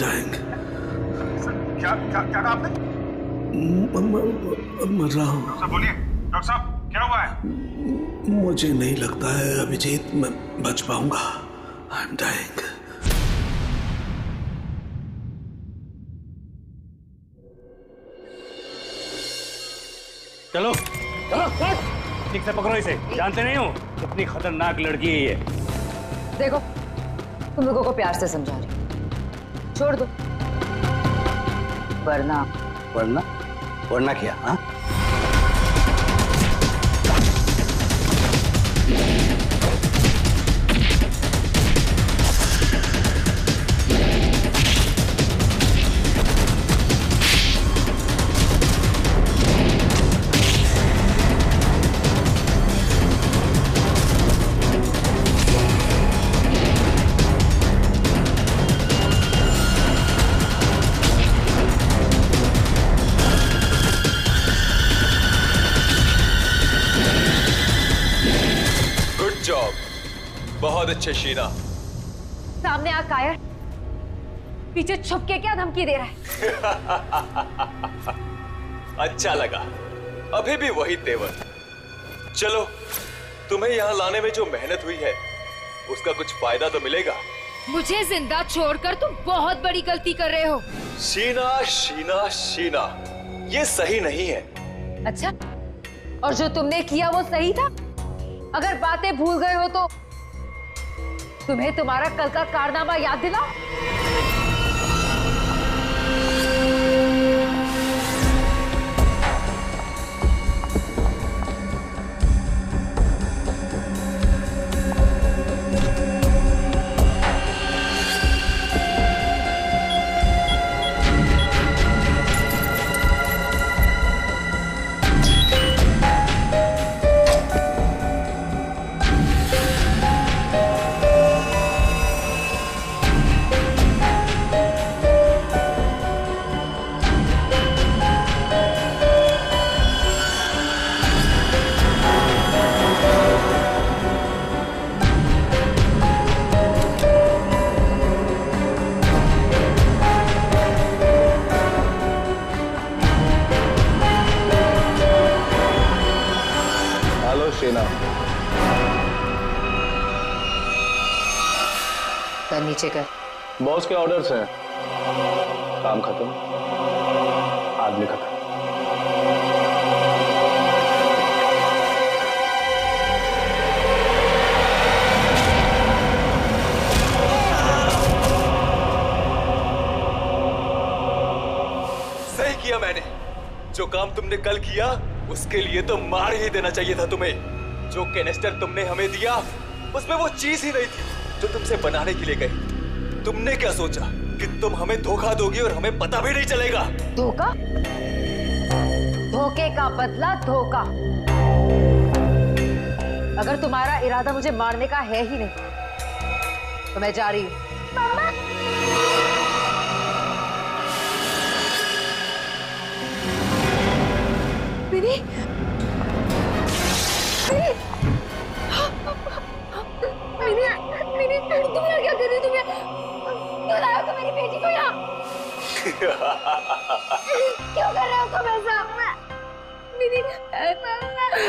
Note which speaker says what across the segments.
Speaker 1: dying.
Speaker 2: क्या क्या क्या कहा आपने?
Speaker 1: मर रहा हूँ।
Speaker 2: डॉक्टर साहब बोलिए, डॉक्टर साहब क्या हुआ है?
Speaker 1: मुझे नहीं लगता है अभिजीत मैं बच पाऊंगा। I am dying.
Speaker 3: चलो चलो ठीक से पकड़ो इसे। जानते नहीं हो कितनी खतरनाक लड़की है ये।
Speaker 4: देखो तुम लोगों को प्यार से समझा रही, छोड़ दो वरना
Speaker 3: वरना वरना क्या? हाँ
Speaker 5: बहुत अच्छे शीना।
Speaker 4: सामने आ कायर, पीछे छुप के क्या धमकी दे रहा है?
Speaker 5: अच्छा लगा, अभी भी वही तेवर। चलो तुम्हें यहाँ लाने में जो मेहनत हुई है उसका कुछ फायदा तो मिलेगा।
Speaker 6: मुझे जिंदा छोड़कर तुम बहुत बड़ी गलती कर रहे हो।
Speaker 5: शीना शीना शीना, ये सही नहीं है।
Speaker 4: अच्छा, और जो तुमने किया वो सही था? अगर बातें भूल गए हो तो तुम्हें तुम्हारा कल का कारनामा याद दिलाओ। नीचे कर।
Speaker 7: बॉस के ऑर्डर्स हैं। काम खत्म, आदमी खत्म।
Speaker 5: सही किया मैंने। जो काम तुमने कल किया उसके लिए तो मार ही देना चाहिए था तुम्हें। जो कैनिस्टर तुमने हमें दिया उसमें वो चीज ही नहीं थी जो तुमसे बनाने के लिए गई। तुमने क्या सोचा कि तुम हमें धोखा दोगी और हमें पता भी नहीं चलेगा?
Speaker 4: धोखा? धोखे का बदला धोखा। अगर तुम्हारा इरादा मुझे मारने का है ही नहीं तो मैं जा रही हूँ। मामा। दीदी, तुम यहाँ क्या कर रही? तुम क्यों लाए हो मेरी बेटी को यहाँ? क्यों कर रहे हो तुम ऐसा? मिनी,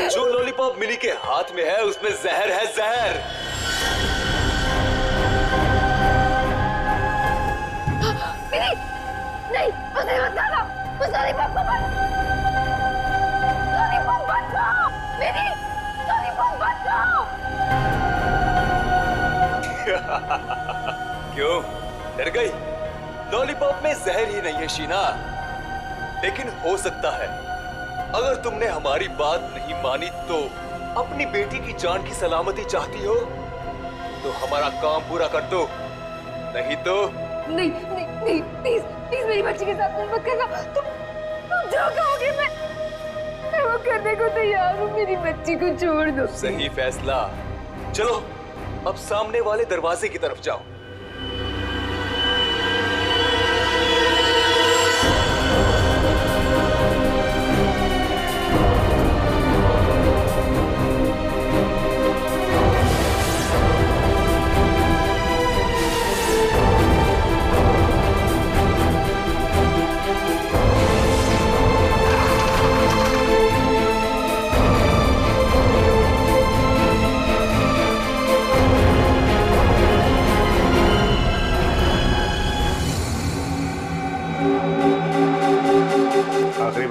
Speaker 5: जो लॉलीपॉप मिनी के हाथ में है उसमें जहर है, जहर।
Speaker 4: मिनी, नहीं, उसे मत खाना। उस लॉलीपॉप को मत। लॉलीपॉप मत खाओ। मिनी, लॉलीपॉप मत खाओ।
Speaker 5: क्यों डर गई? लॉलीपॉप में जहर ही नहीं है शीना, लेकिन हो सकता है अगर तुमने हमारी बात नहीं मानी तो अपनी बेटी की जान की सलामती चाहती हो तो हमारा काम पूरा कर दो, नहीं तो
Speaker 4: नहीं नहीं नहीं, प्लीज प्लीज मेरी बच्ची के साथ मत करना। तुम जो कहोगे मैं वो करने को तैयार हूँ। मेरी बच्ची को छोड़ दो।
Speaker 5: सही फैसला। चलो अब सामने वाले दरवाजे की तरफ जाओ।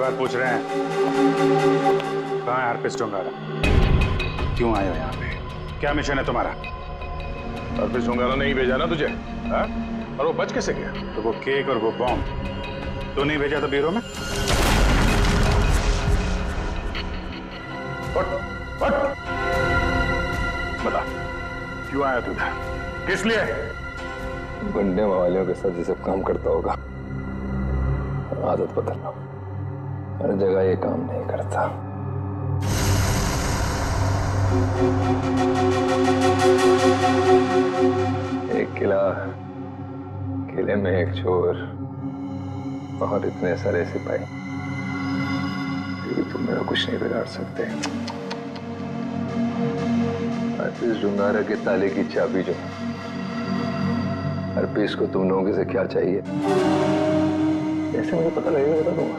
Speaker 2: बार पूछ रहे हैं, कहाँ है अर्पित डोंगारा? क्यों आए हो यहाँ पे? क्या मिशन है तुम्हारा?
Speaker 7: अर्पित डोंगारा नहीं भेजा ना तुझे, हा? और वो बच कैसे गया?
Speaker 2: तो वो केक और वो बॉम्ब तो नहीं भेजा था ब्यूरो में? बता, क्यों आया तू इधर? किस लिए?
Speaker 7: गुंडे वालों के साथ ये सब काम करता होगा। आदत बदल लो, हर जगह ये काम नहीं करता। एक किला, किले में एक चोर और इतने सारे सिपाही, फिर भी तुम मेरा कुछ नहीं बिगाड़ सकते। अर्पित डोंगारा के ताले की चाबी जो, अर्पित को तुम लोगों से क्या चाहिए कैसे मुझे पता लगेगा, बता दूंगा।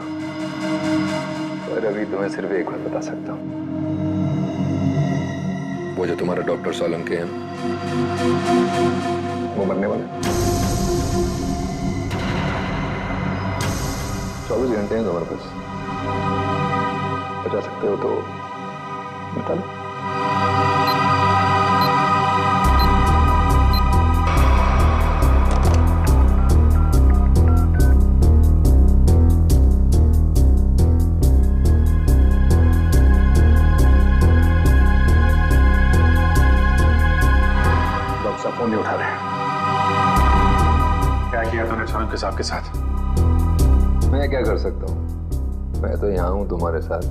Speaker 7: पर अभी तुम्हें सिर्फ एक बात बता सकता हूँ, वो जो तुम्हारा डॉक्टर सोलंकी है वो मरने वाला है। 24 घंटे हैं तुम्हारे पास, बचा सकते हो तो बता लो। फोन नहीं उठा रहे।
Speaker 2: क्या किया तूने सोलंकी साहब के साथ?
Speaker 7: मैं क्या कर सकता हूँ, मैं तो यहाँ हूँ तुम्हारे साथ।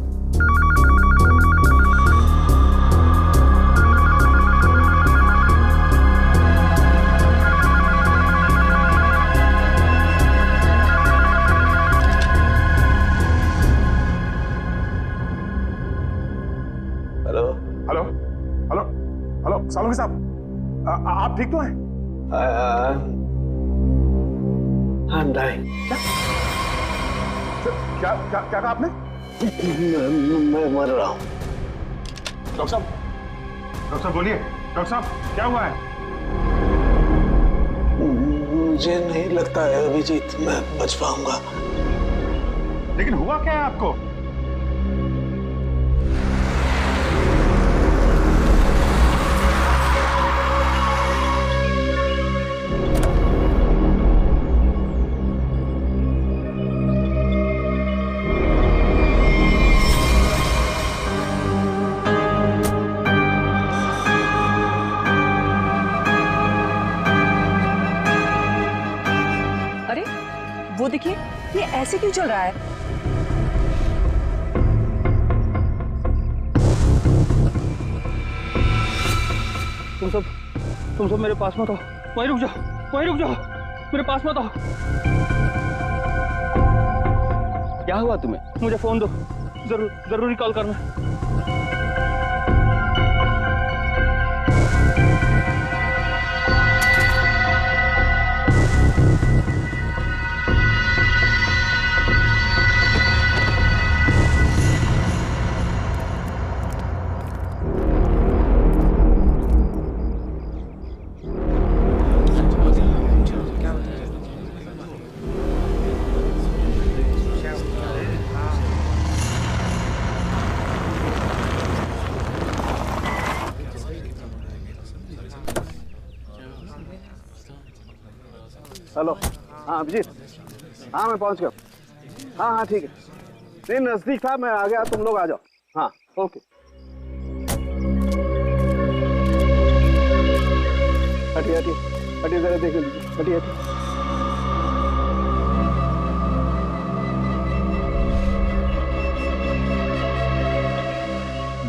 Speaker 2: Hello hello hello hello Solanki साहब, आप ठीक तो हैं?
Speaker 1: I'm dying.
Speaker 2: क्या क्या क्या कहा आपने?
Speaker 1: मैं मर रहा हूँ।
Speaker 2: डॉक्टर साहब बोलिए। डॉक्टर साहब क्या हुआ है?
Speaker 1: मुझे नहीं लगता है अभिजीत मैं बच पाऊंगा।
Speaker 2: लेकिन हुआ क्या है आपको?
Speaker 8: वो देखिए, ये ऐसे क्यों चल रहा है?
Speaker 3: तुम सब मेरे पास मत आओ, वहीं रुक जाओ, मेरे पास मत आओ। क्या हुआ तुम्हें? मुझे फोन दो, जरूरी कॉल करना।
Speaker 9: हेलो, हाँ अभिजीत, हाँ मैं पहुंच गया। हाँ ठीक है, नहीं नजदीक था, मैं आ गया, तुम लोग आ जाओ। हाँ ओके। हटिए जरा देख लीजिए, हटिए।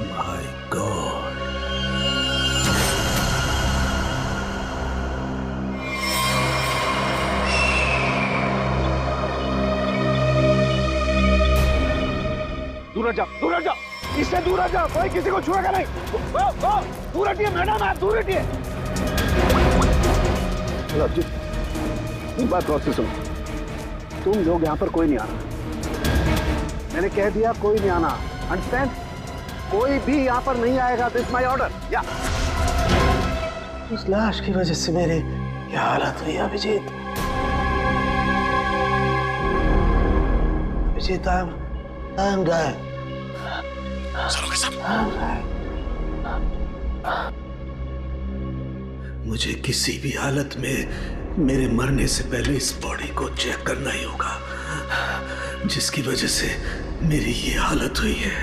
Speaker 1: माय गॉड,
Speaker 9: दूर हट जाओ, इससे दूर हट जाओ, कोई किसी को छुएगा नहीं। दूर हटिए मैडम, आप दूर हटिए। एक बात गौर से सुनो, तुम लोग यहाँ पर कोई नहीं आना, मैंने कह दिया कोई नहीं आना, अंडरस्टैंड? कोई भी यहाँ पर नहीं आएगा, दिस माय ऑर्डर। या
Speaker 1: उस लाश की वजह से मेरी क्या हालत हुई अभिजीत। I'm dying. मुझे किसी भी हालत में मेरे मरने से पहले इस बॉडी को चेक करना ही होगा, जिसकी वजह से मेरी ये हालत हुई है।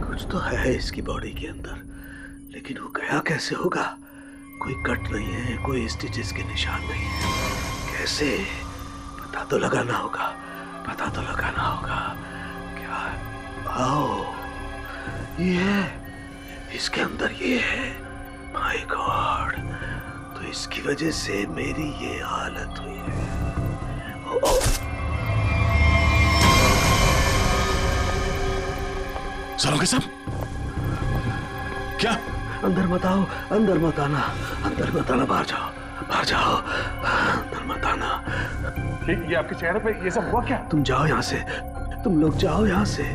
Speaker 1: कुछ तो है इसकी बॉडी के अंदर, लेकिन वो गया कैसे होगा? कोई कट नहीं है, कोई स्टिचेस के निशान नहीं है। कैसे? पता तो लगाना होगा, पता तो लगाना होगा। क्या? आओ, ये है, इसके अंदर ये है। माय गॉड, तो इसकी वजह से मेरी ये हालत हुई है।
Speaker 10: सरोगे साहब, क्या?
Speaker 1: अंदर मत आओ, अंदर मत आना, अंदर मत आना, बाहर जाओ, बाहर जाओ, अंदर मत आना।
Speaker 10: ये आपके चेहरे पे ये सब हुआ क्या?
Speaker 1: तुम जाओ यहाँ से, तुम लोग जाओ यहाँ से।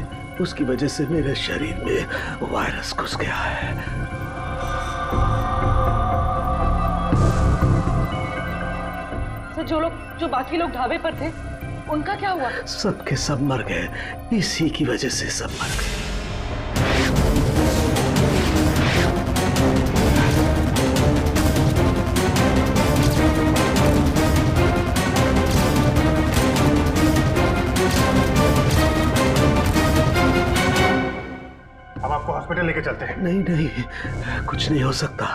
Speaker 1: उसकी वजह से मेरे शरीर में वायरस घुस गया है।
Speaker 8: सर, जो बाकी लोग ढाबे पर थे, उनका क्या हुआ?
Speaker 1: सब के सब मर गए, इसी की वजह से सब मर गए।
Speaker 10: हॉस्पिटल लेके चलते हैं।
Speaker 1: नहीं नहीं, कुछ नहीं हो सकता।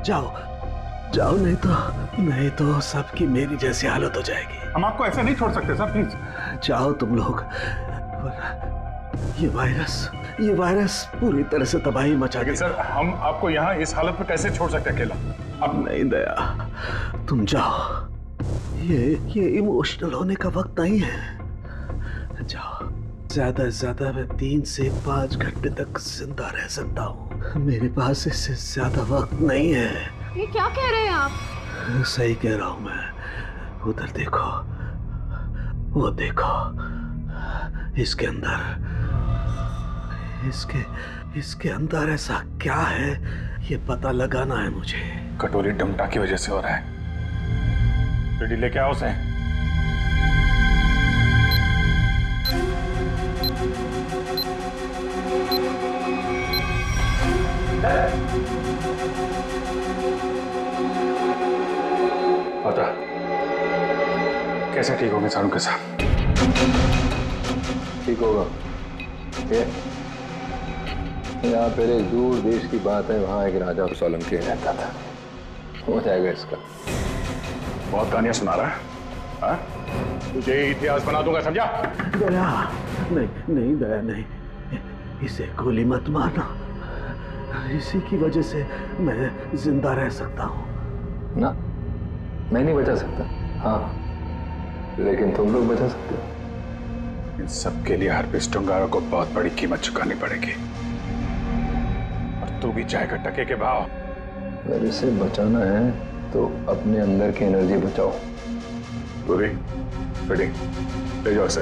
Speaker 1: जाओ जाओ, नहीं तो सबकी मेरी जैसी हालत हो जाएगी।
Speaker 10: हम आपको ऐसे नहीं छोड़ सकते सर, प्लीज
Speaker 1: जाओ तुम लोग। ये वायरस पूरी तरह से तबाही मचा देगा।
Speaker 10: सर, हम आपको यहाँ इस हालत में कैसे छोड़ सकते अकेला?
Speaker 1: अब नहीं दया, तुम जाओ। ये इमोशनल होने का वक्त नहीं है। जाओ। ज्यादा से ज्यादा मैं 3 से 5 घंटे तक जिंदा रह सकता हूँ। मेरे पास इससे ज्यादा वक्त नहीं है।
Speaker 6: ये क्या कह रहे हैं आप?
Speaker 1: सही कह रहा हूँ मैं। उधर देखो, वो देखो, इसके इसके अंदर ऐसा क्या है, ये पता लगाना है मुझे।
Speaker 10: कटोरी डमटा की वजह से हो रहा है। रेडी लेके आओ उसे। पता कैसे ठीक होंगे सारू के साथ?
Speaker 7: ठीक होगा। यहाँ पहले एक दूर देश की बात है, वहाँ एक राजा सोलंकी रहता था। हो जाएगा इसका।
Speaker 10: बहुत कहानियां सुना रहा है, हाँ? तुझे इतिहास बना दूंगा, समझा?
Speaker 1: दया नहीं दया नहीं, इसे गोली मत मारना। इसी की वजह से मैं जिंदा रह सकता हूँ।
Speaker 7: ना, मैं नहीं बचा सकता, हाँ, लेकिन तुम लोग बचा सकते हो।
Speaker 10: इन सब के लिए हार्पिस टुंगारा को बहुत बड़ी कीमत चुकानी पड़ेगी, और तू भी जाएगा टके के भाव।
Speaker 7: अगर इसे बचाना है तो अपने अंदर की एनर्जी बचाओ।
Speaker 10: गोरी, रेडी, ले जाओ इसे।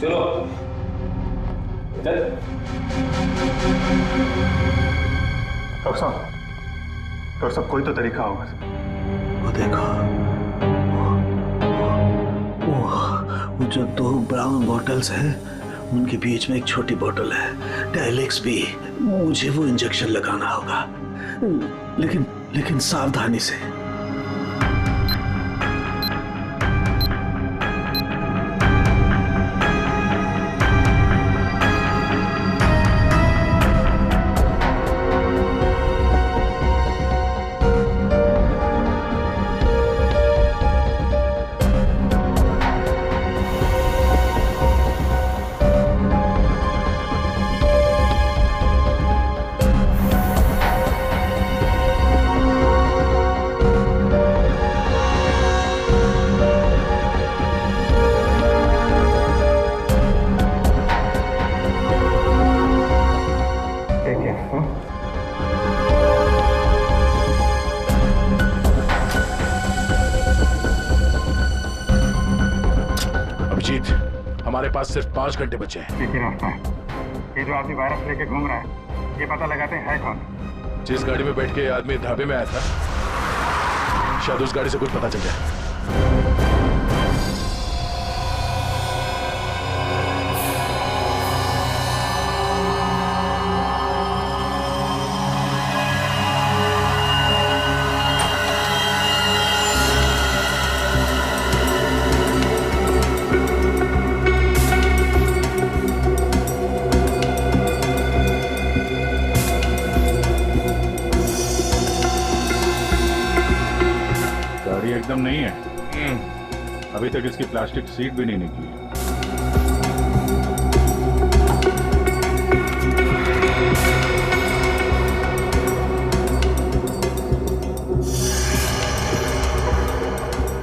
Speaker 5: चलो चल।
Speaker 10: डॉक्टर साहब, कोई तो तरीका होगा।
Speaker 1: वो देखो, वो जो 2 ब्राउन बॉटल्स हैं, उनके बीच में एक छोटी बोतल है डायलेक्स भी। मुझे वो इंजेक्शन लगाना होगा, लेकिन सावधानी से।
Speaker 10: हमारे पास सिर्फ 5 घंटे बचे हैं।
Speaker 2: एक ही रास्ता है, ये जो आदमी वायरस लेके घूम रहा है, ये पता लगाते हैं है कौन।
Speaker 10: जिस गाड़ी में बैठ के आदमी ढाबे में आया था, शायद उस गाड़ी से कुछ पता चल जाए।
Speaker 2: एकदम नहीं है। अभी तक इसकी प्लास्टिक सीट भी नहीं निकली।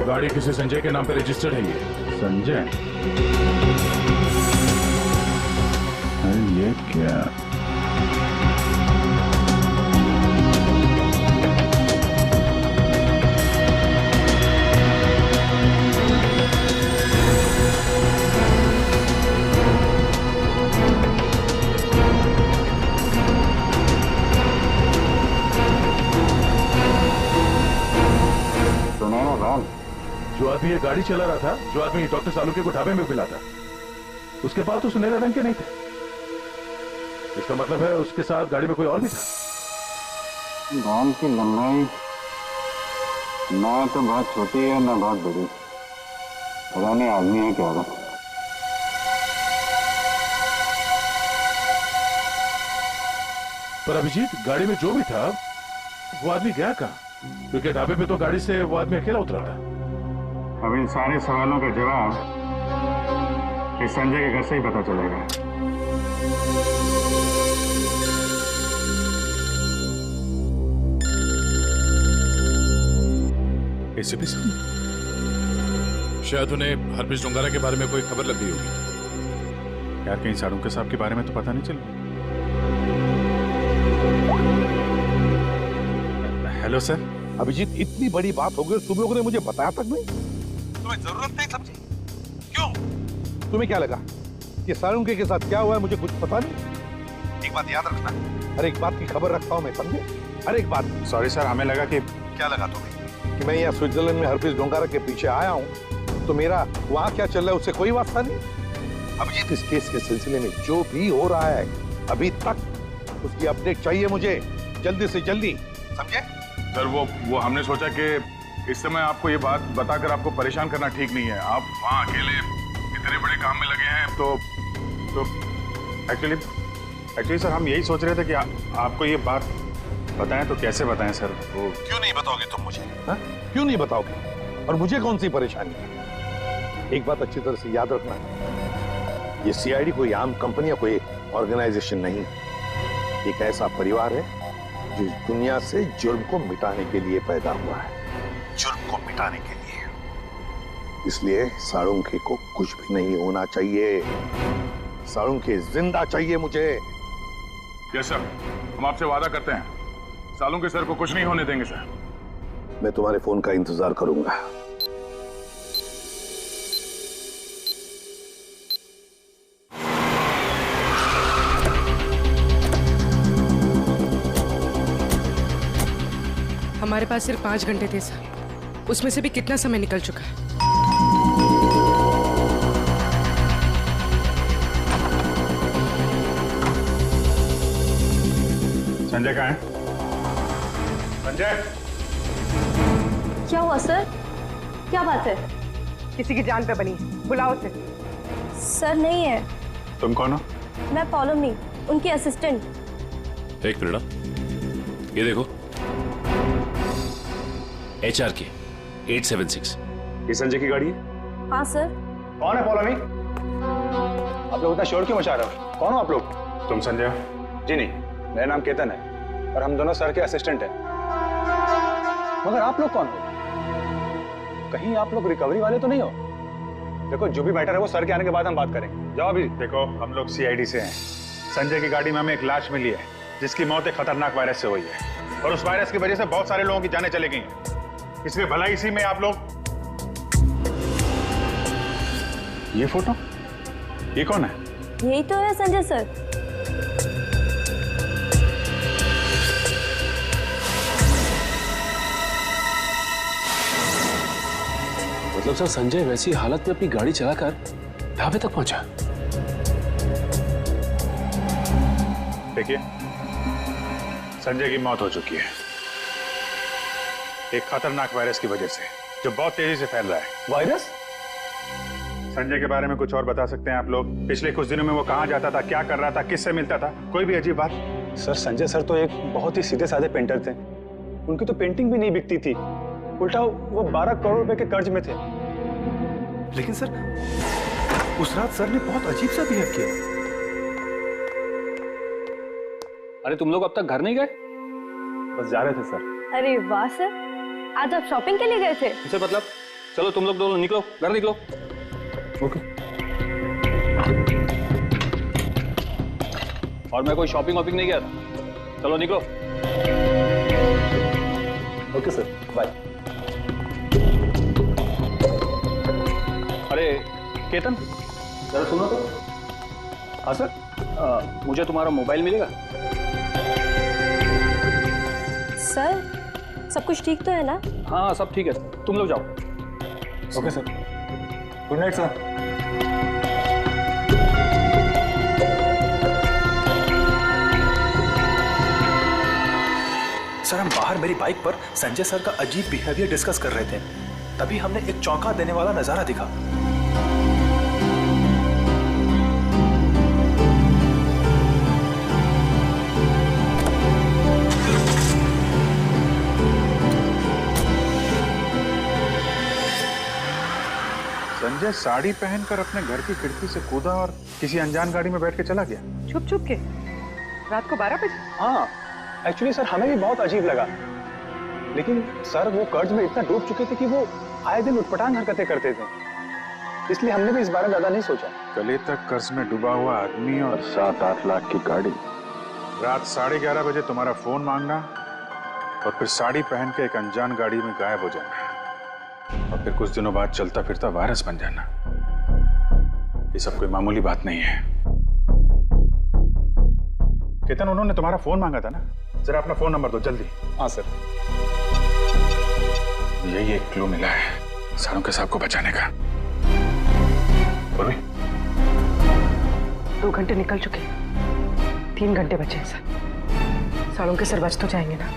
Speaker 10: गाड़ी किसी संजय के नाम पे रजिस्टर्ड है। ये
Speaker 2: संजय? अरे ये क्या?
Speaker 10: जो आदमी ये गाड़ी चला रहा था, जो आदमी डॉक्टर सालुके को ढाबे में मिला था, उसके पास तो सुनहरे रंग के नहीं थे। इसका मतलब है उसके साथ गाड़ी में कोई और भी था।
Speaker 11: बाल की लंबाई ना तो बहुत छोटी है ना बहुत बड़ी, पता नहीं आदमी है क्या था।
Speaker 10: पर अभिजीत, गाड़ी में जो भी था वो आदमी गया कहाँ? क्योंकि ढाबे पे तो गाड़ी से वो आदमी अकेला उतरा था।
Speaker 11: अब इन सारे सवालों का जवाब इस संजय के घर से ही पता चलेगा।
Speaker 10: एसीपी साहब, शायद उन्हें हरप्रीत डोंगारा के बारे में कोई खबर लग गई होगी।
Speaker 2: यार कहीं साड़ू के साहब के बारे में तो पता नहीं चला। Hello sir.
Speaker 9: अभिजीत, इतनी बड़ी बात हो गई, तुम लोगों ने मुझे बताया तक नहीं?
Speaker 12: तुम्हें जरूरत नहीं समझी? क्यों?
Speaker 9: तुम्हें क्या लगा कि साळुंके के साथ क्या हुआ है मुझे कुछ पता नहीं?
Speaker 12: एक बात याद रखना,
Speaker 9: हर एक बात की खबर रखता हूँ मैं, समझे? हर एक बात।
Speaker 2: सॉरी सर, हमें लगा कि
Speaker 12: क्या लगा तुम्हें?
Speaker 9: कि मैं यहाँ स्विट्जरलैंड में हरप्रीत डोंगारा के पीछे आया हूँ, तो मेरा वहाँ क्या चल रहा है उससे कोई वास्ता नहीं।
Speaker 12: अभिजीत,
Speaker 9: इस केस के सिलसिले में जो भी हो रहा है अभी तक, उसकी अपडेट चाहिए मुझे, जल्दी से जल्दी,
Speaker 12: समझे?
Speaker 10: सर वो हमने सोचा कि इस समय आपको ये बात बताकर आपको परेशान करना ठीक नहीं है। आप वहाँ अकेले इतने बड़े काम में लगे हैं, तो
Speaker 2: एक्चुअली सर हम यही सोच रहे थे कि आपको ये बात बताएं तो कैसे बताएं सर? वो
Speaker 12: क्यों नहीं बताओगे तुम मुझे?
Speaker 9: हा? क्यों नहीं बताओगे? और मुझे कौन सी परेशानी है? एक बात अच्छी तरह से याद रखना, ये सीआईडी कोई आम कंपनी या कोई ऑर्गेनाइजेशन नहीं, एक ऐसा परिवार है जो दुनिया से जुर्म को मिटाने के लिए पैदा हुआ है।
Speaker 12: जुर्म को मिटाने के लिए?
Speaker 9: इसलिए साळुंके को कुछ भी नहीं होना चाहिए। साळुंके जिंदा चाहिए मुझे।
Speaker 10: यस सर, हम आपसे वादा करते हैं, साळुंके सर को कुछ नहीं होने देंगे सर।
Speaker 9: मैं तुम्हारे फोन का इंतजार करूंगा।
Speaker 8: हमारे पास सिर्फ 5 घंटे थे सर, उसमें से भी कितना समय निकल चुका है।
Speaker 2: संजय कहाँ है? संजय!
Speaker 4: क्या हुआ सर? क्या बात है?
Speaker 8: किसी की जान पे बनी, बुलाओ उसे।
Speaker 4: सर नहीं है।
Speaker 2: तुम कौन हो?
Speaker 4: मैं पौलोमी, उनकी असिस्टेंट।
Speaker 13: एक मिनट, ये देखो, HRK 876।
Speaker 2: ये संजय की गाड़ी है?
Speaker 4: हाँ सर।
Speaker 11: कौन है पौलोमी? आप लोग इतना शोर क्यों मचा रहे हो? कौन हो आप लोग?
Speaker 2: तुम संजय?
Speaker 11: जी नहीं, मेरा नाम केतन है और हम दोनों सर के असिस्टेंट हैं। मगर आप लोग कौन हो? कहीं आप लोग रिकवरी वाले तो नहीं हो? देखो, जो भी मैटर है वो सर के आने के बाद हम बात करेंगे। जाओ अभी।
Speaker 2: देखो, हम लोग CID से हैं। संजय की गाड़ी में हमें एक लाश मिली है जिसकी मौत एक खतरनाक वायरस से हुई है, और उस वायरस की वजह से बहुत सारे लोगों की जानें चली गई हैं। इसलिए भला इसी में आप लोग। ये फोटो, ये कौन है?
Speaker 4: यही तो है संजय सर।
Speaker 13: मतलब सर संजय वैसी हालत में अपनी गाड़ी चलाकर ढाबे तक पहुंचा?
Speaker 2: देखिए, संजय की मौत हो चुकी है एक खतरनाक वायरस की वजह से, जो बहुत तेजी से फैल रहा है।
Speaker 11: वायरस?
Speaker 2: संजय के बारे में कुछ और बता सकते हैं आप लोग? पिछले कुछ दिनों में वो कहाँ जाता था, क्या कर रहा था, किससे मिलता था? कोई भी अजीब बात?
Speaker 11: सर संजय सर तो एक बहुत ही सीधे साधे पेंटर थे। उनकी तो पेंटिंग भी नहीं बिकती थी, उल्टा वो 12 करोड़ रुपए के कर्ज में थे।
Speaker 14: लेकिन सर उस रात सर ने बहुत अजीब सा बिहेव किया।
Speaker 3: अरे तुम लोग अब तक घर नहीं गए?
Speaker 11: बस जा रहे थे सर।
Speaker 15: अरे वाह सर, आज आप शॉपिंग के लिए गए थे?
Speaker 3: इसे मतलब चलो तुम लोग दोनों निकलो, घर निकलो।
Speaker 11: ओके।
Speaker 3: और मैं कोई शॉपिंग वॉपिंग नहीं गया था, चलो निकलो।
Speaker 11: Okay sir, bye.
Speaker 3: अरे केतन, जरा सुनो तो। हाँ सर, मुझे तुम्हारा मोबाइल मिलेगा?
Speaker 15: सर सब कुछ ठीक तो है ना?
Speaker 3: हाँ सब ठीक है, तुम लोग जाओ।
Speaker 11: Okay sir, good night sir.
Speaker 14: Sir हम बाहर मेरी बाइक पर संजय सर का अजीब बिहेवियर डिस्कस कर रहे थे, तभी हमने एक चौंका देने वाला नजारा दिखा।
Speaker 2: संजय साड़ी पहनकर अपने घर की खिड़की से कूदा और किसी अनजान गाड़ी में बैठ के चला गया।
Speaker 8: छुप छुप के रात को 12 बजे?
Speaker 11: हाँ एक्चुअली सर हमें भी बहुत अजीब लगा, लेकिन सर वो कर्ज में इतना डूब चुके थे कि वो आए दिन उटपटांग हरकतें करते थे, इसलिए हमने भी इस बारे में ज्यादा नहीं सोचा।
Speaker 2: गले तक कर्ज में डूबा हुआ आदमी और
Speaker 7: 7-8 लाख की गाड़ी,
Speaker 2: रात 11:30 बजे तुम्हारा फोन मांगना और फिर साड़ी पहन के एक अनजान गाड़ी में गायब हो जाना और फिर कुछ दिनों बाद चलता फिरता वायरस बन जाना, ये सब कोई मामूली बात नहीं है। केतन, उन्होंने तुम्हारा फोन मांगा था ना, जरा अपना फोन नंबर दो जल्दी।
Speaker 11: हाँ सर।
Speaker 2: यही एक क्लू मिला है सारों के साहब को बचाने का। बोली
Speaker 8: 2 घंटे निकल चुके, 3 घंटे बचे हैं सर। सालों के सर बच तो जाएंगे ना?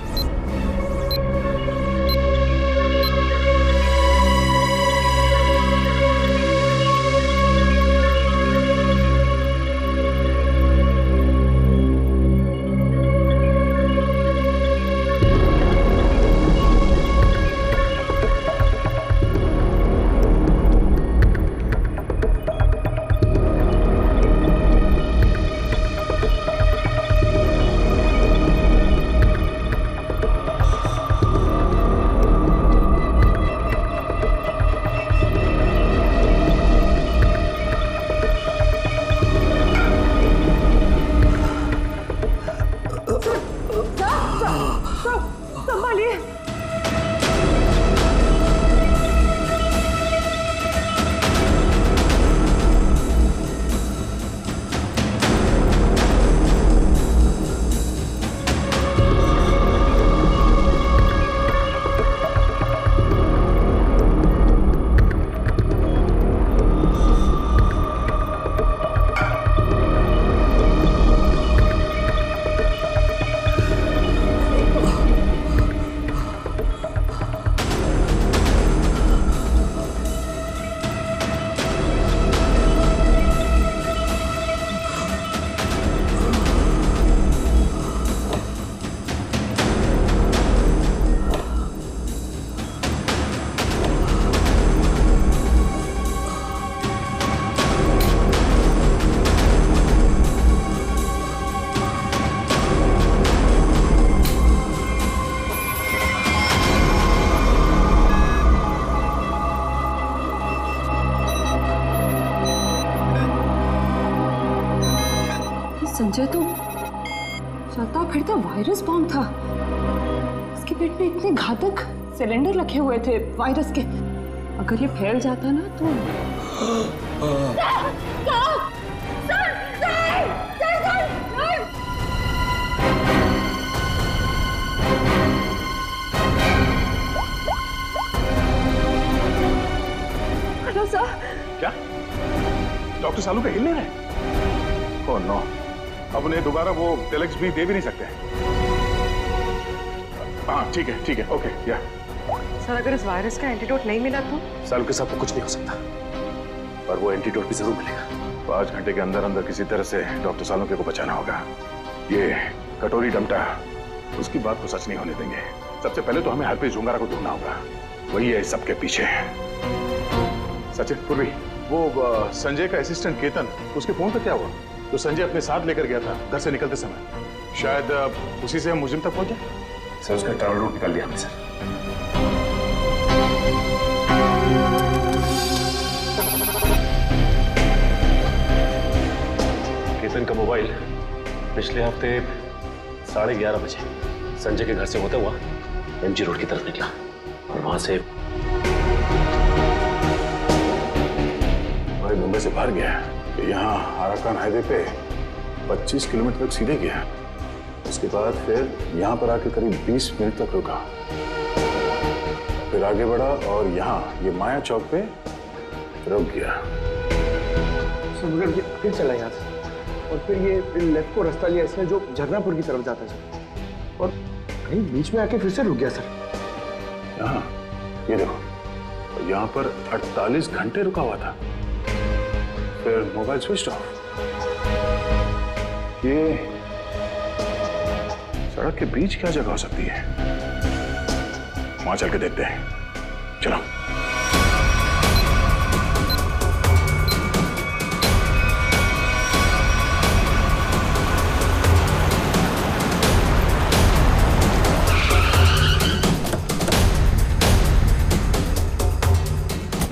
Speaker 4: संजय तो चलता फिरता वायरस बॉम्ब था। इसके पेट में इतने घातक सिलेंडर रखे हुए थे वायरस के, अगर ये फैल जाता ना तो
Speaker 2: सालू का हिल नहीं रहे। ओह नो, अब उन्हें दोबारा वो टेलेक्स भी दे भी नहीं सकते। हाँ ठीक है, ओके या।
Speaker 8: सर अगर इस वायरस का एंटीडोट नहीं मिला तो?
Speaker 2: सालू के साथ तो कुछ नहीं हो सकता, पर वो एंटीडोट भी जरूर मिलेगा। 5 घंटे के अंदर अंदर किसी तरह से डॉक्टर सालुंके को बचाना होगा। ये कटोरी डमटा उसकी बात को सच नहीं होने देंगे। सबसे पहले तो हमें हरप्रीत झुंगारा को ढूंढना होगा, वही है सबके पीछे। सचिन पूर्वी, वो संजय का असिस्टेंट केतन, उसके फोन पर क्या हुआ? तो संजय अपने साथ लेकर गया था घर से निकलते समय, शायद उसी से हम मुजिम तक पहुंच जाए।
Speaker 13: सर उसका ट्रैवल रूट निकाल लिया हमने सर। केतन का मोबाइल पिछले हफ्ते 11:30 बजे संजय के घर से होता हुआ एमजी रोड की तरफ निकला और वहां से
Speaker 2: भाई मुंबई से बाहर गया, यहाँ आराकान हाईवे पे 25 किलोमीटर तक सीधे गया। उसके बाद फिर यहाँ पर आके करीब 20 मिनट तक रुका, फिर आगे बढ़ा और यहाँ ये माया चौक पे रुक गया।
Speaker 3: मगर ये फिर चला यहाँ से और फिर ये लेफ्ट को रास्ता लिया इसने जो झरनापुर की तरफ जाता है और कहीं बीच में आके फिर से रुक गया सर।
Speaker 2: यहाँ ये देखो, यहाँ पर 48 घंटे रुका हुआ था, फिर मोबाइल स्विच ऑफ। ये सड़क के बीच क्या जगह हो सकती है? वहां चल के देखते हैं, चलो।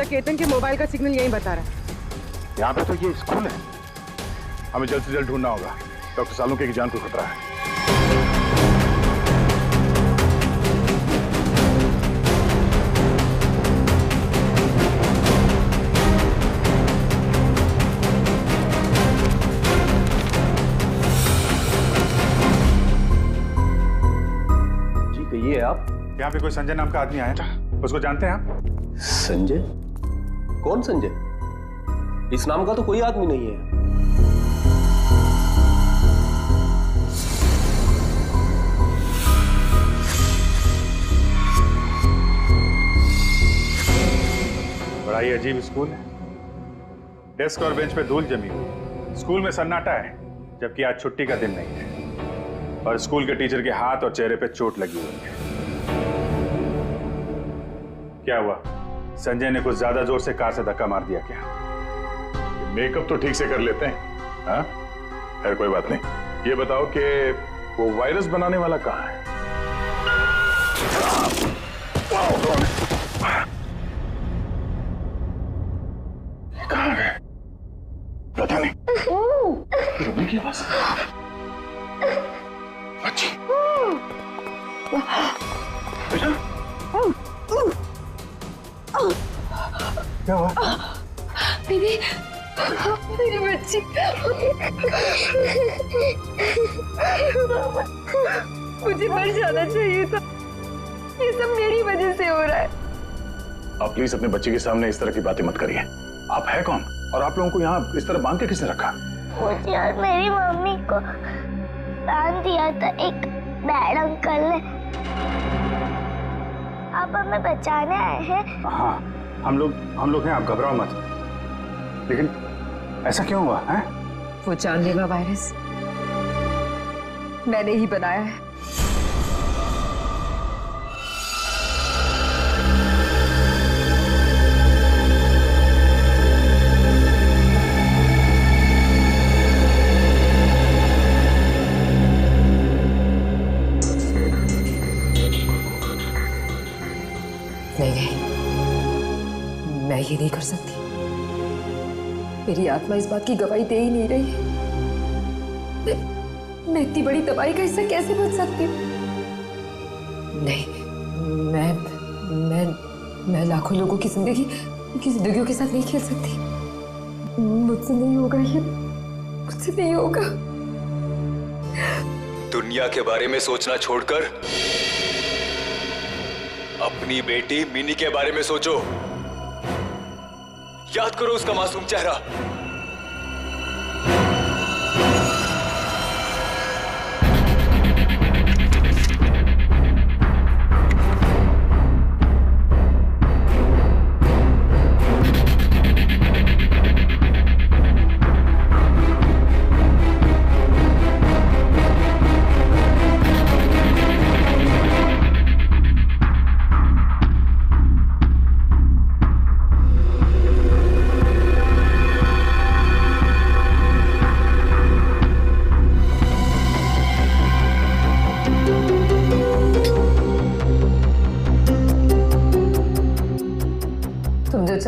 Speaker 8: केतन के मोबाइल का सिग्नल यही बता रहा है।
Speaker 2: यहाँ पे तो ये स्कूल है, हमें जल्द से जल्द ढूंढना होगा। डॉक्टर सालुंके की जान को खतरा है।
Speaker 3: जी कहिए आप।
Speaker 2: यहाँ पे कोई संजय नाम का आदमी आया था, उसको जानते हैं आप?
Speaker 13: संजय? कौन संजय? इस नाम का तो कोई आदमी नहीं है।
Speaker 2: बड़ा ही अजीब स्कूल है। डेस्क और बेंच पे धूल जमी हुई। स्कूल में सन्नाटा है, जबकि आज छुट्टी का दिन नहीं है। और स्कूल के टीचर के हाथ और चेहरे पे चोट लगी हुई है। क्या हुआ? संजय ने कुछ ज्यादा जोर से कार से धक्का मार दिया क्या? मेकअप तो ठीक से कर लेते हैं, हाँ? खैर कोई बात नहीं। ये बताओ कि वो वायरस बनाने वाला कहाँ है? कहाँ है? पता नहीं। रोने की आवाज। अच्छी। बेटा? क्या हुआ?
Speaker 4: दीदी, मेरी बच्ची। मुझे मर जाना चाहिए था। ये सब मेरी वजह से हो रहा है।
Speaker 2: आप प्लीज अपने बच्चे के सामने इस तरह की बातें मत करिए। आप है कौन? और आप लोगों को यहाँ इस तरह बांध के किसने रखा?
Speaker 16: मुझे और मेरी मम्मी को बांध दिया था एक बैड अंकल ने। आप हमें बचाने आए हैं?
Speaker 2: हाँ, हम लोग हैं, आप घबराओ मत। लेकिन ऐसा क्यों हुआ है?
Speaker 4: वो जानलेवा वायरस मैंने ही बनाया है। नहीं, मैं ये नहीं कर सकती। मेरी आत्मा इस बात की गवाही दे ही नहीं रही है। मैं इतनी बड़ी तबाही का हिस्सा कैसे बन सकती हूँ? नहीं, मैं लाखों लोगों की जिंदगियों के साथ नहीं खेल सकती। मुझसे नहीं होगा ये, मुझसे नहीं होगा।
Speaker 5: दुनिया के बारे में सोचना छोड़कर अपनी बेटी मिनी के बारे में सोचो। याद करो उसका मासूम चेहरा,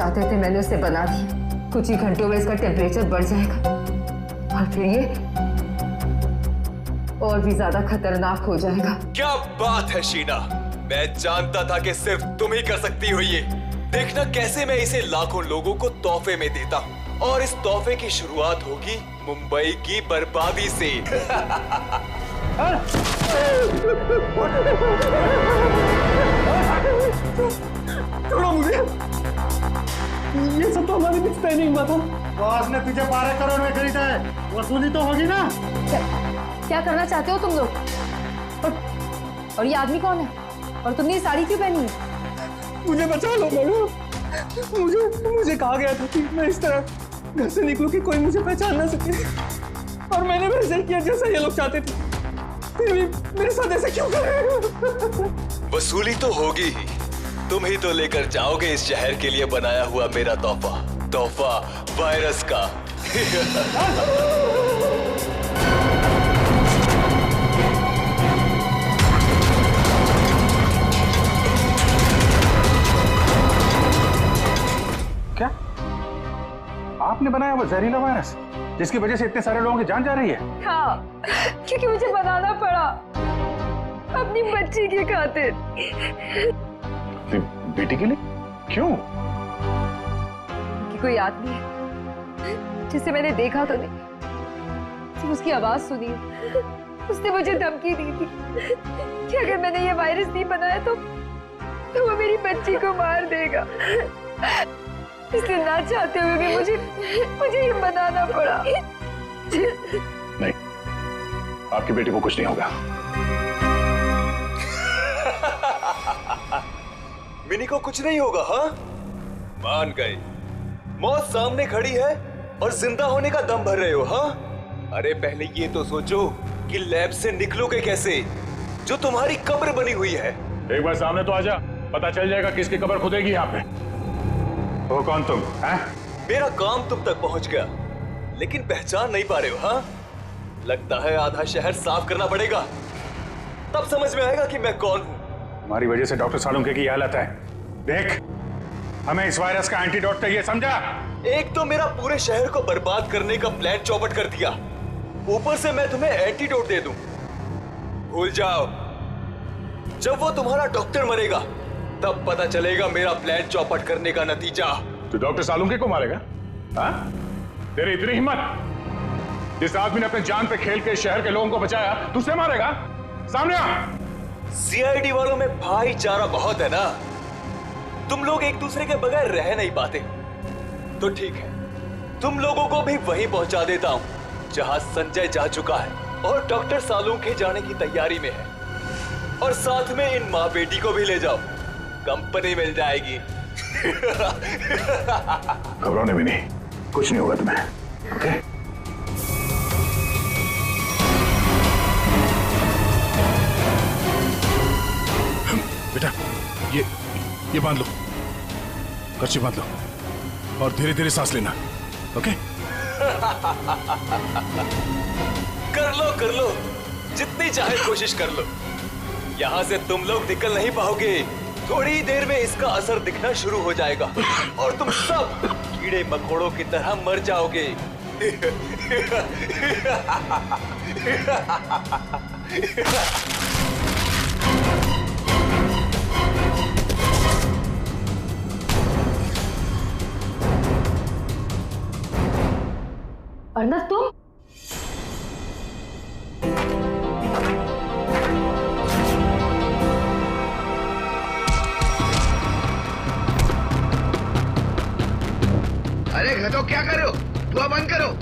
Speaker 6: चाहते थे मैंने उसे बना दिया। कुछ ही घंटों में इसका टेम्परेचर बढ़ जाएगा और फिर ये और भी ज्यादा खतरनाक हो जाएगा।
Speaker 5: क्या बात है शीना, मैं जानता था कि सिर्फ तुम ही कर सकती हो ये। देखना कैसे मैं इसे लाखों लोगों को तोहफे में देता हूँ और इस तोहफे की शुरुआत होगी मुंबई की बर्बादी से।
Speaker 3: छोड़ो मुझे, ये सब तो हमारे बीच तय नहीं हुआ था।
Speaker 17: बॉस ने तुझे 12 करोड़ में खरीदा है, वसूली तो होगी ना।
Speaker 6: क्या करना चाहते हो तुम लोग? और ये आदमी कौन है? और तुमने ये साड़ी क्यों पहनी है?
Speaker 3: मुझे बचा लो मैडम। मुझे कहा गया था कि मैं इस तरह घर से निकलूं कि कोई मुझे पहचान ना सके, और मैंने वैसे किया जैसा ये लोग चाहते थे। फिर भी मेरे साथ ऐसा क्यों कर रहे हो?
Speaker 5: वसूली तो होगी ही, तुम ही तो लेकर जाओगे इस शहर के लिए बनाया हुआ मेरा तोहफा वायरस का।
Speaker 2: क्या आपने बनाया वो जहरीला वायरस जिसकी वजह से इतने सारे लोगों की जान जा रही है?
Speaker 4: हाँ, क्योंकि मुझे बनाना पड़ा अपनी बच्ची की खातिर।
Speaker 2: बेटी के लिए? क्यों?
Speaker 4: कि कोई आदमी है जिसे मैंने देखा तो नहीं, सिर्फ उसकी आवाज सुनी। उसने मुझे धमकी दी थी कि अगर मैंने ये वायरस नहीं बनाया तो वो मेरी बच्ची को मार देगा। इसलिए ना चाहते हुए भी मुझे ये बनाना पड़ा।
Speaker 10: नहीं, आपकी बेटी को कुछ नहीं होगा।
Speaker 5: मिनी को कुछ नहीं होगा? हाँ, मान गए। मौत सामने खड़ी है और जिंदा होने का दम भर रहे हो? हाँ, अरे पहले ये तो सोचो कि लैब से निकलोगे कैसे, जो तुम्हारी कब्र बनी हुई है।
Speaker 10: एक बार सामने तो आजा, पता चल जाएगा किसकी कब्र खुदेगी यहाँ पे।
Speaker 2: वो कौन तुम? हैं?
Speaker 5: मेरा काम तुम तक पहुंच गया, लेकिन पहचान नहीं पा रहे हो? हाँ, लगता है आधा शहर साफ करना पड़ेगा, तब समझ में आएगा कि मैं कौन हूं।
Speaker 2: हमारी वजह से डॉक्टर सालुंके की हालत है। देख, हमें इस वायरस का एंटीडोट चाहिए, समझा?
Speaker 5: एक तो मेरा पूरे शहर को बर्बाद करने का प्लान चौपट कर दिया, ऊपर से मैं तुम्हें एंटीडोट दे दूं। भूल जाओ, जब वो तुम्हारा डॉक्टर मरेगा तब पता चलेगा मेरा प्लान चौपट करने का नतीजा।
Speaker 10: तू डॉक्टर सालुंके को मारेगा? हाँ? तेरी इतनी हिम्मत? जिस आदमी ने अपने जान पे खेल के शहर के लोगों को बचाया, तू उसे मारेगा? सामने आ!
Speaker 5: सीआईडी वालों में भाईचारा बहुत है ना, तुम लोग एक दूसरे के बगैर रह नहीं पाते। तो ठीक है, तुम लोगों को भी वहीं पहुंचा देता हूं जहां संजय जा चुका है और डॉक्टर सालुंके जाने की तैयारी में है। और साथ में इन माँ बेटी को भी ले जाओ, कंपनी मिल जाएगी।
Speaker 10: घबराने भी नहीं, कुछ नहीं होगा तुम्हें। ओके?
Speaker 18: बेटा, ये बांध लो, कर्ची बांध लो और धीरे धीरे सांस लेना। ओके?
Speaker 5: कर लो, जितनी चाहे कोशिश कर लो। यहां से तुम लोग निकल नहीं पाओगे, थोड़ी देर में इसका असर दिखना शुरू हो जाएगा और तुम सब कीड़े मकोड़ों की तरह मर जाओगे।
Speaker 6: अर्नब, तुम?
Speaker 9: अरे तो क्या कर रहे हो? धुआं बंद करो।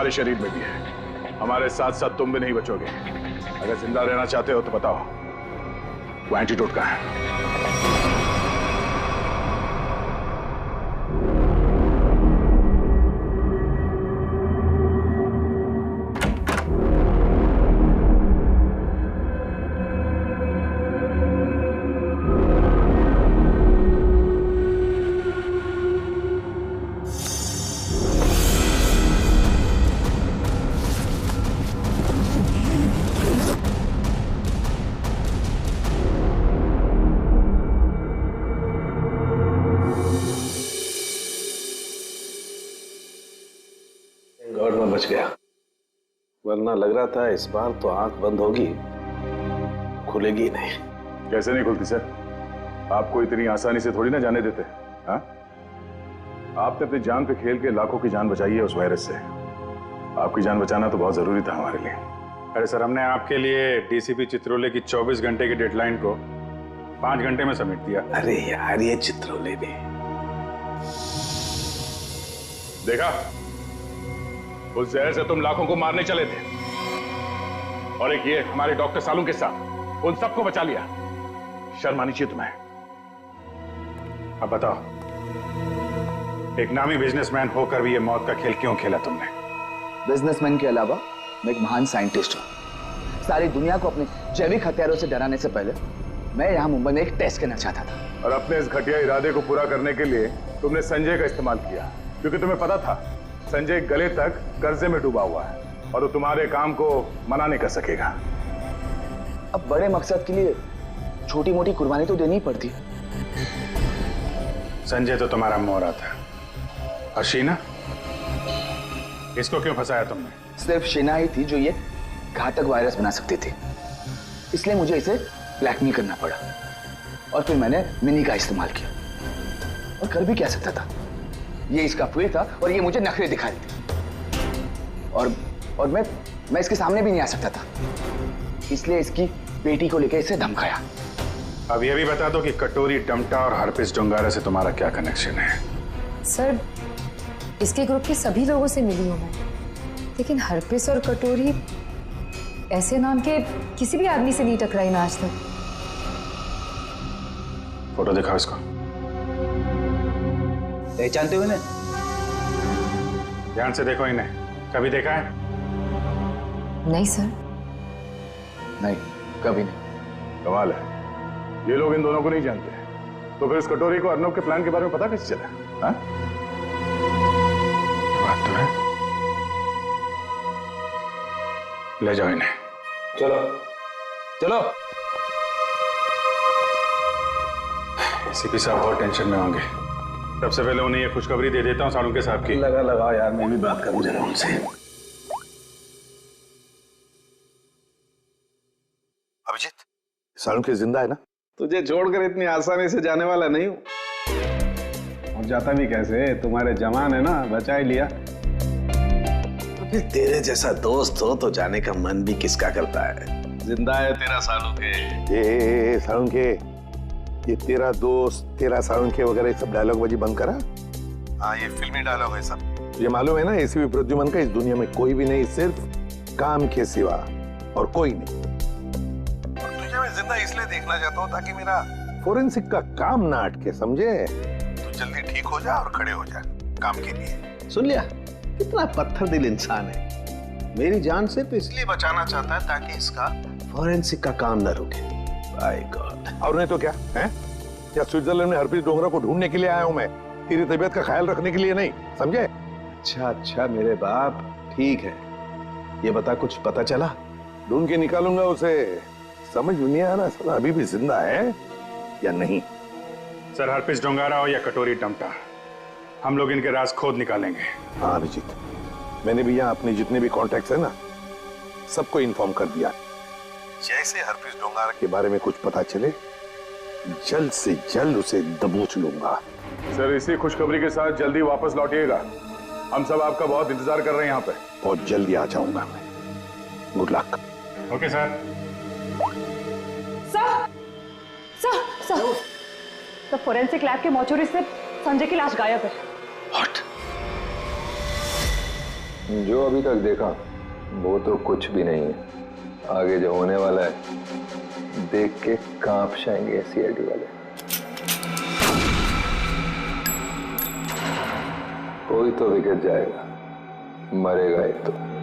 Speaker 2: तुम्हारे शरीर में भी है। हमारे साथ साथ तुम भी नहीं बचोगे। अगर जिंदा रहना चाहते हो तो बताओ, वो एंटीडोट कहाँ है?
Speaker 19: गॉड में बच गया, वरना लग रहा था इस बार तो आंख बंद होगी, खुलेगी नहीं।
Speaker 2: कैसे नहीं खुलती सर? आपको इतनी आसानी से थोड़ी ना जाने देते। हाँ, आपने अपनी जान पे खेल के लाखों की जान बचाई है उस वायरस से। आपकी जान बचाना तो बहुत जरूरी था हमारे लिए। अरे सर, हमने आपके लिए डीसीपी चित्रोले की 24 घंटे की डेडलाइन को 5 घंटे में समेट दिया।
Speaker 19: अरे यार, ये चित्रोले भी
Speaker 2: देखा, उस जहर से तुम लाखों को मारने चले थे, और एक ये हमारे डॉक्टर सालू के साथ उन सबको बचा लिया। शर्म आनी चाहिए तुम्हें। अब बताओ, एक नामी बिजनेसमैन होकर भी ये मौत का खेल क्यों खेला तुमने?
Speaker 20: बिजनेसमैन के अलावा मैं एक महान साइंटिस्ट हूं। सारी दुनिया को अपने जैविक हथियारों से डराने से पहले मैं यहां मुंबई में एक टेस्ट करना चाहता था।
Speaker 2: और अपने इस घटिया इरादे को पूरा करने के लिए तुमने संजय का इस्तेमाल किया, क्योंकि तुम्हें पता था संजय गले तक कर्जे में डूबा हुआ है और वो तुम्हारे काम को मना नहीं कर सकेगा।
Speaker 20: अब बड़े मकसद के लिए छोटी मोटी कुर्बानी तो देनी ही पड़ती है।
Speaker 2: संजय तो तुम्हारा मोहरा था, और शीना, इसको क्यों फंसाया तुमने?
Speaker 20: सिर्फ शीना ही थी जो ये घातक वायरस बना सकती थी, इसलिए मुझे इसे ब्लैकमेल करना पड़ा। और फिर मैंने मिनी का इस्तेमाल किया, और कर भी क्या सकता था, ये इसका फुए था और ये मुझे नखरे दिखा रही थी। और मैं इसके सामने भी नहीं आ सकता था, इसलिए इसकी बेटी को लेकर इसे धमकाया।
Speaker 2: अब ये भी बता दो कि कटोरी डमटा और हरपिस डोंगारा से तुम्हारा क्या कनेक्शन है?
Speaker 6: सर, इसके ग्रुप के सभी लोगों से मिली हूं मैं, लेकिन हरपिस और कटोरी ऐसे नाम के किसी भी आदमी से नहीं टकराई मैं आज तक।
Speaker 2: फोटो दिखाओ इसको।
Speaker 20: पहचानते हो इन्हें?
Speaker 2: ध्यान से देखो इन्हें। कभी देखा है?
Speaker 6: नहीं सर।
Speaker 20: नहीं, कभी नहीं।
Speaker 2: कमाल है, ये लोग इन दोनों को नहीं जानते। तो फिर इस कटोरी को अर्नब के प्लान के बारे में पता कैसे चला? हाँ? बात तो है। ले जाओ इन्हें।
Speaker 19: चलो चलो।
Speaker 2: सीपी साहब बहुत टेंशन में होंगे। सबसे पहले उन्हें ये खुशखबरी दे देता हूँ सालुंके साहब की।
Speaker 19: लगा यार, मैं भी बात करूँ जरा उनसे।
Speaker 9: अभिजीत, सालुंके जिंदा है ना?
Speaker 19: तुझे छोड़कर इतनी आसानी से जाने वाला नहीं हूँ।
Speaker 11: और जाता भी कैसे, तुम्हारे जवान है ना, बचा ही लिया।
Speaker 19: तो फिर तेरे जैसा दोस्त हो तो जाने का मन भी किसका करता है। जिंदा है तेरा सालुंके।
Speaker 9: सालुंके, ये तेरा दोस्त, तेरा सालुंके वगैरह सब डायलॉग बाजी बंद करा।
Speaker 12: हाँ, ये फिल्मी डायलॉग है सब।
Speaker 9: ये मालूम है ना, एसीपी प्रद्युमन का इस दुनिया में कोई भी नहीं, सिर्फ काम के सिवा और कोई नहीं।
Speaker 12: और तुझे मैं जिंदा इसलिए देखना चाहता हूँ ताकि मेरा
Speaker 9: फोरेंसिक का काम ना अटके, समझे?
Speaker 12: तू जल्दी ठीक हो जा और खड़े हो जा काम के लिए।
Speaker 19: सुन लिया, कितना पत्थर दिल इंसान है। मेरी जान सिर्फ इसलिए बचाना चाहता है ताकि इसका फोरेंसिक का काम न रुके। By God.
Speaker 9: और नहीं तो क्या है? क्या स्विट्जरलैंड में हरप्रीत डोंगरा को ढूंढने के लिए आया हूं मैं, तेरी तबीयत का ख्याल रखने के लिए नहीं, समझे?
Speaker 19: अच्छा मेरे बाप, ठीक है। ये बता, कुछ पता चला?
Speaker 9: ढूंढ के निकालूंगा उसे। समझ नहीं आ रहा साला अभी भी जिंदा है या नहीं।
Speaker 2: सर, हरपिस डोंगारा हो या कटोरी डमटा, हम लोग इनके राज खोद निकालेंगे।
Speaker 9: हाँ अभिजीत, मैंने भी यहाँ अपने जितने भी कॉन्टैक्ट्स है ना, सबको इन्फॉर्म कर दिया।
Speaker 12: जैसे हरप्रीत डोंगारा
Speaker 9: के बारे में कुछ पता चले, जल्द से जल्द उसे दबोच लूंगा।
Speaker 2: सर, इसी खुशखबरी के साथ जल्दी वापस लौटिएगा। हम सब आपका बहुत इंतजार कर रहे हैं यहाँ पे।
Speaker 9: बहुत जल्दी आ जाऊंगा मैं। Good luck.
Speaker 2: Okay sir.
Speaker 8: तो फोरेंसिक लैब के मॉर्चरी से संजय की लाश गायब है।
Speaker 19: What?
Speaker 7: जो अभी तक देखा वो तो कुछ भी नहीं है। आगे जो होने वाला है देख के कांप जाएंगे सीआईडी वाले। कोई तो विकेट जाएगा, मरेगा एक तो।